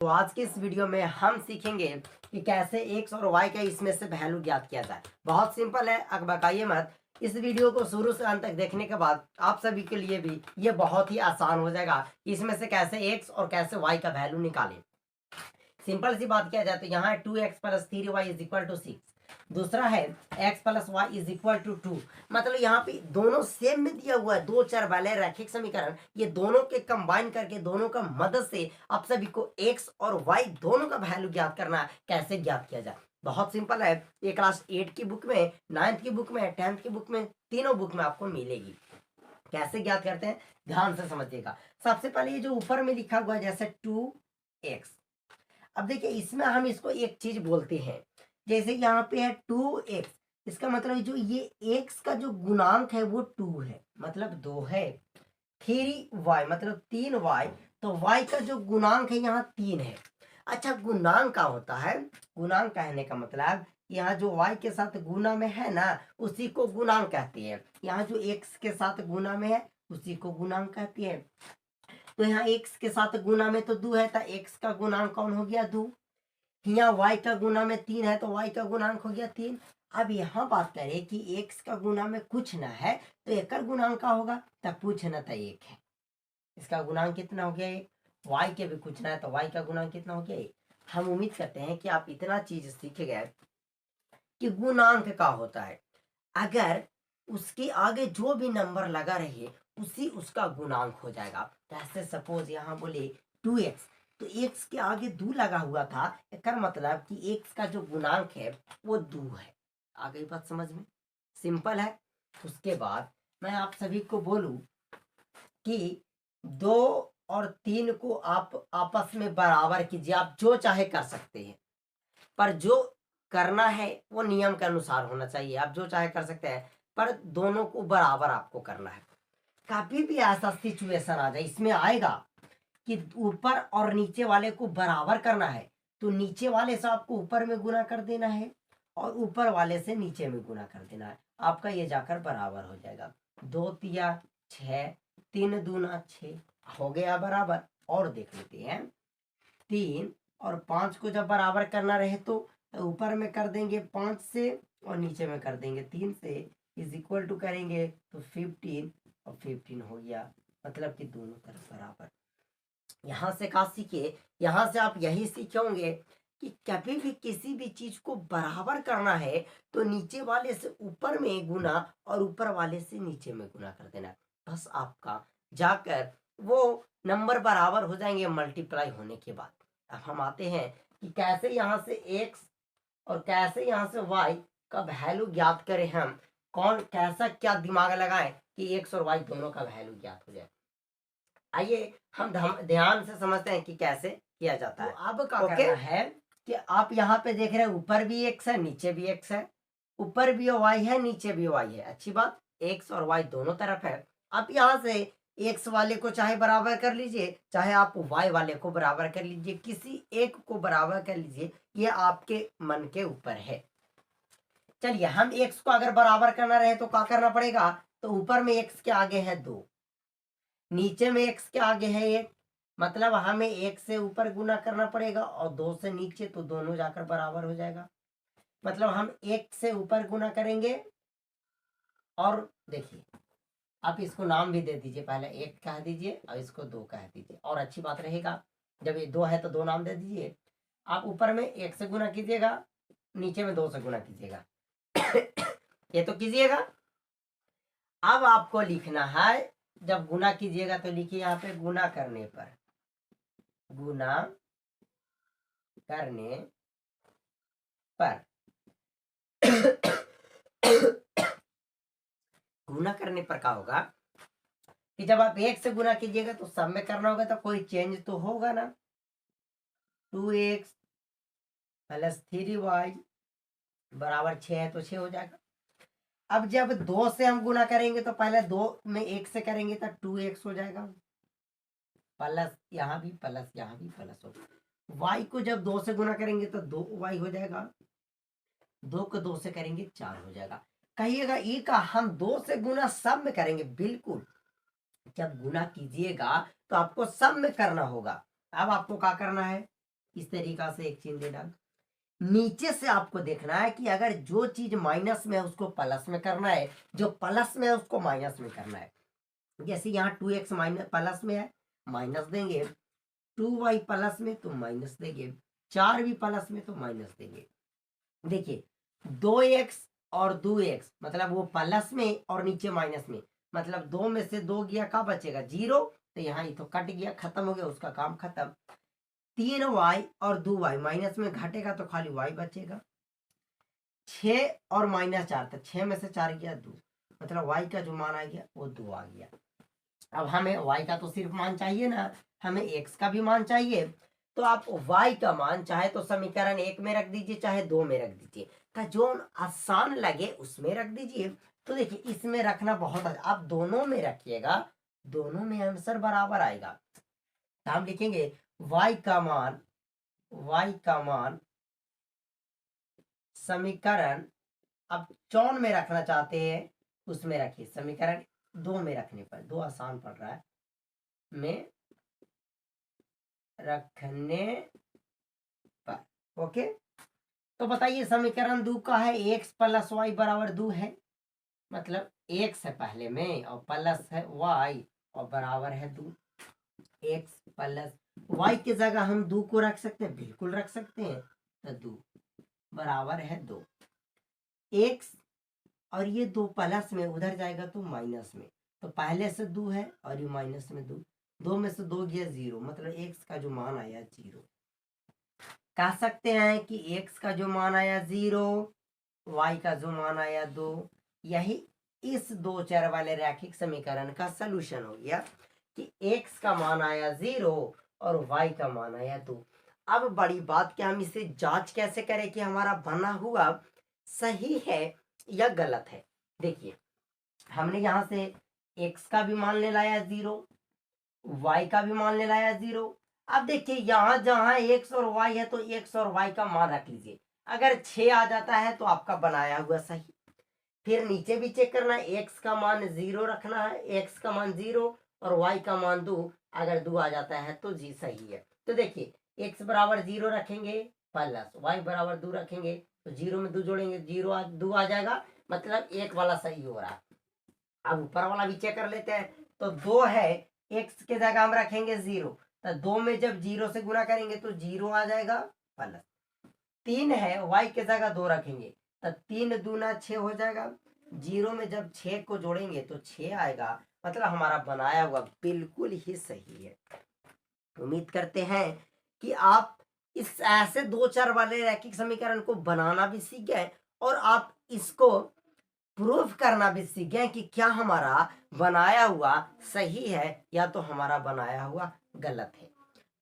तो आज के इस वीडियो में हम सीखेंगे कि कैसे एक्स और वाई का इसमें से वैल्यू ज्ञात किया जाए। बहुत सिंपल है, अब बताइए मत। इस वीडियो को शुरू से अंत तक देखने के बाद आप सभी के लिए भी ये बहुत ही आसान हो जाएगा इसमें से कैसे एक्स और कैसे वाई का वैल्यू निकालें। सिंपल सी बात किया जाए तो यहाँ है 2x plus 3y is equal to 6। दूसरा है x plus y is equal to 2। मतलब यहाँ पे दोनों सेम में दिया हुआ है, दो चर वाले रैखिक समीकरण। ये दोनों के कंबाइन करके दोनों का मदद से आप सभी को x और y दोनों का वैल्यू ज्ञात करना है। कैसे ज्ञात किया जाए, बहुत सिंपल है। ये क्लास 8 की बुक में, 9th की बुक में, 10th की बुक में, तीनों बुक में आपको मिलेगी। कैसे ज्ञात करते हैं ध्यान से समझिएगा। सबसे पहले ये जो ऊपर में लिखा हुआ है जैसे 2x, अब देखिए इसमें हम इसको एक चीज बोलते हैं। जैसे यहाँ पे है 2x, इसका मतलब जो ये x का जो गुणांक है वो 2 है, मतलब 2 है। 3y मतलब 3y, तो y का जो गुणांक है यहाँ 3 है। अच्छा, गुणांक का होता है, गुणांक कहने का मतलब यहाँ जो y के साथ गुना में है ना, उसी को गुणांक कहते हैं। यहाँ जो x के साथ गुना में है उसी को गुणांक कहते हैं। तो यहाँ x के साथ गुना में तो 2 है, तो x का गुणांक कौन हो गया 2। यहाँ y का गुना में 3 है तो y का गुणांक हो गया 3। अब यहाँ बात करें कि x का गुना में कुछ ना है तो एक गुणांक का होगा, तब पूछना था 1 है। इसका गुणांक कितना हो गया 1। y के भी कुछ ना है तो y का गुणांक कितना हो गया 1। हम उम्मीद करते हैं कि आप इतना चीज सीख गए कि गुणांक का होता है, अगर उसके आगे जो भी नंबर लगा रहे उसी उसका गुणांक हो जाएगा। जैसे सपोज यहाँ बोले 2x, तो x के आगे 2 लगा हुआ था, इसका मतलब कि x का जो गुणांक है वो 2 है। आ गई बात समझ में, सिंपल है। उसके बाद मैं आप सभी को बोलूं कि 2 और 3 को आप आपस में बराबर कीजिए। आप जो चाहे कर सकते हैं, पर जो करना है वो नियम के अनुसार होना चाहिए। आप जो चाहे कर सकते हैं, पर दोनों को बराबर आपको करना है। कभी भी ऐसा सिचुएशन आ जाए, इसमें आएगा कि ऊपर और नीचे वाले को बराबर करना है, तो नीचे वाले से आपको ऊपर में गुना कर देना है और ऊपर वाले से नीचे में गुना कर देना है। आपका ये जाकर बराबर हो जाएगा। 2 तिया 6, 3 दूना 6 हो गया बराबर। और देख लेते हैं, 3 और 5 को जब बराबर करना रहे तो ऊपर में कर देंगे 5 से और नीचे में कर देंगे 3 से, इज इक्वल टू करेंगे तो 15 और 15 हो गया। मतलब कि दोनों तरफ बराबर। यहाँ से का सीखे, यहाँ से आप यही सीखे होंगे कि कभी भी किसी भी चीज को बराबर करना है तो नीचे वाले से ऊपर में गुना और ऊपर वाले से नीचे में गुना कर देना। बस आपका जाकर वो नंबर बराबर हो जाएंगे मल्टीप्लाई होने के बाद। अब हम आते हैं कि कैसे यहाँ से x और कैसे यहाँ से y का वैल्यू ज्ञात करें। हम कौन कैसा क्या दिमाग लगाएं कि x और y दोनों का वैल्यू ज्ञात हो जाए। आइए हम ध्यान से समझते हैं कि कैसे किया जाता है। अब क्या करना है कि आप यहाँ पे देख रहे हैं ऊपर भी x है नीचे भी x है, ऊपर भी y है नीचे भी y है। अच्छी बात, x और y दोनों तरफ है। अब यहाँ से x वाले को चाहे बराबर कर लीजिए, चाहे आप y वाले को बराबर कर लीजिए, किसी एक को बराबर कर लीजिए, ये आपके मन के ऊपर है। चलिए, हम x को अगर बराबर करना रहे तो क्या करना पड़ेगा, तो ऊपर में x के आगे है 2, नीचे में x के आगे है 1, मतलब हमें 1 से ऊपर गुना करना पड़ेगा और 2 से नीचे, तो दोनों जाकर बराबर हो जाएगा। मतलब हम 1 से ऊपर गुना करेंगे और देखिए, आप इसको नाम भी दे दीजिए, पहले 1 कह दीजिए और इसको 2 कह दीजिए, और अच्छी बात रहेगा। जब ये 2 है तो 2 नाम दे दीजिए। आप ऊपर में 1 से गुना कीजिएगा, नीचे में 2 से गुना कीजिएगा। ये तो कीजिएगा। अब आपको लिखना है, जब गुना कीजिएगा तो लिखिए यहाँ पे गुना करने पर, गुना करने पर गुना करने पर क्या होगा कि जब आप 1 से गुना कीजिएगा तो सब में करना होगा, तो कोई चेंज तो होगा ना। 2x प्लस 3y बराबर 6 है तो 6 हो जाएगा। अब जब 2 से हम गुना करेंगे तो पहले 2 में 1 से करेंगे तो 2x हो जाएगा, प्लस यहाँ भी प्लस यहाँ भी प्लस होगा। y को जब 2 से गुना करेंगे तो 2y हो जाएगा, 2 को 2 से करेंगे 4 हो जाएगा। कहिएगा ई का हम 2 से गुना सब में करेंगे, बिल्कुल। जब गुना कीजिएगा तो आपको सब में करना होगा। अब आपको क्या करना है, इस तरीका से एक चिन्ह देना। नीचे से आपको देखना है कि अगर जो चीज माइनस में है उसको प्लस में करना है, जो प्लस में है उसको माइनस में करना है। जैसे यहाँ 2x माइनस प्लस में है, माइनस देंगे, 2y प्लस में तो माइनस देंगे, 4 भी प्लस में तो माइनस देंगे। देखिए 2x और 2x मतलब वो प्लस में और नीचे माइनस में, मतलब 2 में से 2 गया, क्या बचेगा 0, तो यहाँ ये तो कट गया, खत्म हो गया, उसका काम खत्म। 3y और 2y माइनस में घटेगा तो खाली y बचेगा। 6 और -4 तो 6 में से 4 गया 2, मतलब y का जो मान आ गया वो 2 आ गया। अब हमें y का तो सिर्फ मान चाहिए ना, हमें x का भी मान चाहिए। तो आप y का मान चाहे तो समीकरण 1 में रख दीजिए, चाहे 2 में रख दीजिए, का जो आसान लगे उसमें रख दीजिए। तो देखिए इसमें रखना बहुत आप दोनों में रखिएगा, दोनों में आंसर बराबर आएगा। तो हम लिखेंगे y का मान समीकरण, अब 4 में रखना चाहते हैं उसमें रखिए, समीकरण 2 में रखने पर, 2 आसान पड़ रहा है, में रखने पर। ओके, तो बताइए समीकरण 2 का है x प्लस वाई बराबर 2 है, मतलब x है पहले में और प्लस है y और बराबर है 2। x प्लस y की जगह हम 2 को रख सकते हैं, बिल्कुल रख सकते हैं, तो 2 बराबर है 2। x और ये 2 प्लस में उधर जाएगा तो माइनस में, तो पहले से 2 है और ये माइनस में 2, 2 में से 2 गया 0, मतलब x का जो मान आया 0। कह सकते हैं कि x का जो मान आया 0, y का जो मान आया 2, यही इस 2 चर वाले रैखिक समीकरण का सलूशन हो गया कि x का मान आया 0 और y का मान आया 2। अब बड़ी बात कि हम इसे जांच कैसे करें कि हमारा बना हुआ सही है या गलत है। देखिए हमने यहां से x का भी मान ले लाया 0, y का भी मान ले लाया 0। अब देखिए यहां जहां x और y है तो x और y का मान रख लीजिए, अगर 6 आ जाता है तो आपका बनाया हुआ सही। फिर नीचे भी चेक करना है, x का मान 0 रखना है, x का मान 0 और y का मान 2, अगर 2 आ जाता है तो जी सही है। तो देखिए x बराबर 0 रखेंगे प्लस y बराबर 2 रखेंगे, तो 0 में 2 जोड़ेंगे 2 आ जाएगा, मतलब एक वाला सही हो रहा है। अब ऊपर वाला भी चेक कर लेते हैं, तो 2 है, x के जगह हम रखेंगे 0, तो 2 में जब 0 से गुना करेंगे तो 0 आ जाएगा प्लस। 3 है, y के जगह 2 रखेंगे, तो 3 दूना 6 हो जाएगा, 0 में जब 6 को जोड़ेंगे तो 6 आएगा, मतलब हमारा बनाया हुआ बिल्कुल ही सही है। उम्मीद करते हैं कि आप इस ऐसे 2 चर वाले रैखिक समीकरण को बनाना भी सीख गए और आप इसको प्रूफ करना भी सीख गए कि क्या हमारा बनाया हुआ सही है या तो हमारा बनाया हुआ गलत है।